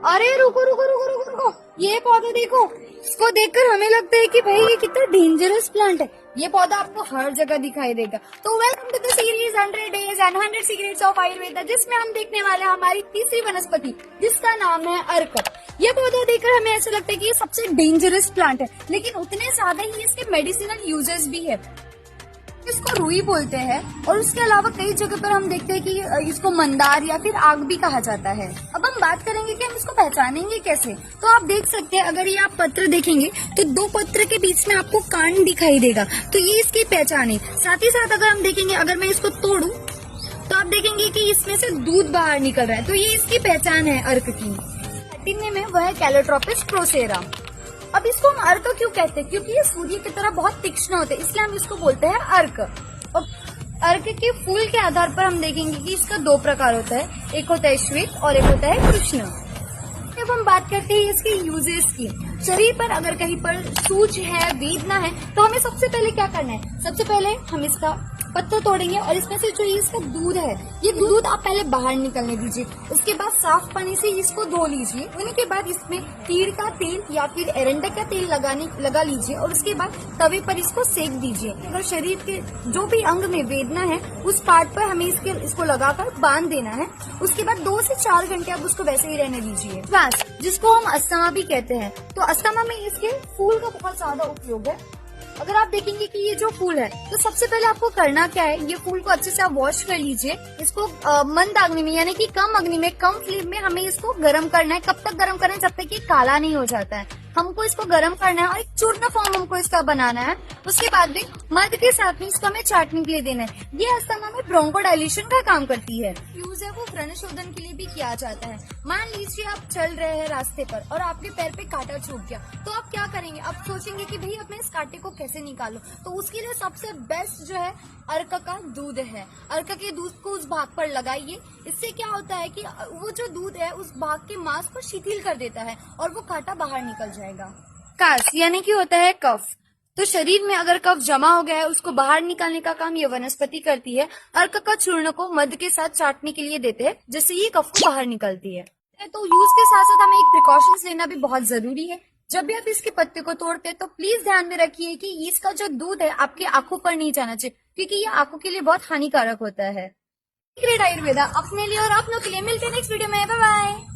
अरे रुको रुको रुको रुको रुको, ये पौधा देखो। इसको देखकर हमें लगता है कि भाई ये कितना डेंजरस प्लांट है। ये पौधा आपको हर जगह दिखाई देगा। तो welcome to the series 100 days and 100 secrets of Ayurveda, जिसमें हम देखने वाले हैं हमारी तीसरी वनस्पति, जिसका नाम है अर्क। ये पौधा देखकर हमें ऐसा लगता है कि ये सबसे डेंजरस प्लांट है, लेकिन उतने ज्यादा ही इसके मेडिसिनल यूजेस भी है। इसको रुई बोलते हैं और उसके अलावा कई जगह पर हम देखते हैं कि इसको मंदार या फिर आग भी कहा जाता है। अब हम बात करेंगे कि हम इसको पहचानेंगे कैसे। तो आप देख सकते हैं, अगर ये आप पत्र देखेंगे तो दो पत्र के बीच में आपको कांड दिखाई देगा, तो ये इसकी पहचान है। साथ ही साथ अगर हम देखेंगे, अगर मैं इसको तोड़ूं तो आप देखेंगे कि इसमें से दूध बाहर निकल रहा है, तो ये इसकी पहचान है अर्क की। लैटिन में वह है कैलोट्रोपिस प्रोसेरा। अब इसको हम अर्क क्यों कहते हैं? क्योंकि ये सूर्य की तरह बहुत तीक्ष्ण होते हैं, इसलिए हम इसको बोलते हैं अर्क। और अर्क के फूल के आधार पर हम देखेंगे कि इसका दो प्रकार होता है, एक होता है श्वेत और एक होता है कृष्ण। जब हम बात करते हैं इसके यूजेस की, शरीर पर अगर कहीं पर सूज है, वेदना है, तो हमें सबसे पहले क्या करना है? सबसे पहले हम इसका पत्ता तोड़ेंगे और इसमें से जो इसका दूध है, ये दूध आप पहले बाहर निकलने दीजिए। उसके बाद साफ पानी से इसको धो लीजिए। धोने के बाद इसमें तीर का तेल या फिर एरंडा का तेल लगा लीजिए और उसके बाद तवे पर इसको सेक दीजिए। अगर शरीर के जो भी अंग में वेदना है, उस पार्ट पर हमें इसको लगाकर बांध देना है। उसके बाद 2 से 4 घंटे आप उसको वैसे ही रहने दीजिए। बस, जिसको हम अस्थमा भी कहते हैं, तो अस्थमा में इसके फूल का बहुत ज्यादा उपयोग है। अगर आप देखेंगे कि ये जो फूल है, तो सबसे पहले आपको करना क्या है, ये फूल को अच्छे से आप वॉश कर लीजिए। इसको मंद अग्नि में, यानी कि कम अग्नि में, कम फ्लेम में हमें इसको गर्म करना है। कब तक गर्म करना है? जब तक ये काला नहीं हो जाता है। हमको इसको गर्म करना है और एक चूर्ण फॉर्म हमको इसका बनाना है। उसके बाद में मध के साथ में इसको हमें चाटने के लिए देना है। ये अस्थमा में ब्रोंकोडाइलेशन का काम करती है। यूज है वो व्रण शोधन के लिए भी किया जाता है। मान लीजिए आप चल रहे हैं रास्ते पर और आपके पैर पे कांटा चुभ गया, तो आप क्या करेंगे? आप सोचेंगे कि भाई अब मैं इस कांटे को कैसे निकालूं। तो उसके लिए सबसे बेस्ट जो है अर्क का दूध है। अर्क के दूध को उस भाग पर लगाइए। इससे क्या होता है कि वो जो दूध है उस भाग के मांस को शिथिल कर देता है और वो कांटा बाहर निकल जाएगा। कास यानी कि होता है कफ। तो शरीर में अगर कफ जमा हो गया है, उसको बाहर निकालने का काम ये वनस्पति करती है। अर्क का चूर्ण को मध के साथ चाटने के लिए देते हैं, जिससे ये कफ को बाहर निकलती है। तो यूज के साथ साथ हमें एक प्रिकॉशंस लेना भी बहुत जरूरी है। जब भी आप इसके पत्ते को तोड़ते हैं, तो प्लीज ध्यान में रखिए कि इसका जो दूध है आपकी आंखों पर नहीं जाना चाहिए, क्योंकि ये आंखों के लिए बहुत हानिकारक होता है। सीक्रेट आयुर्वेदा अपने लिए और अपनों के लिए। मिलते हैं नेक्स्ट वीडियो में। Bye bye.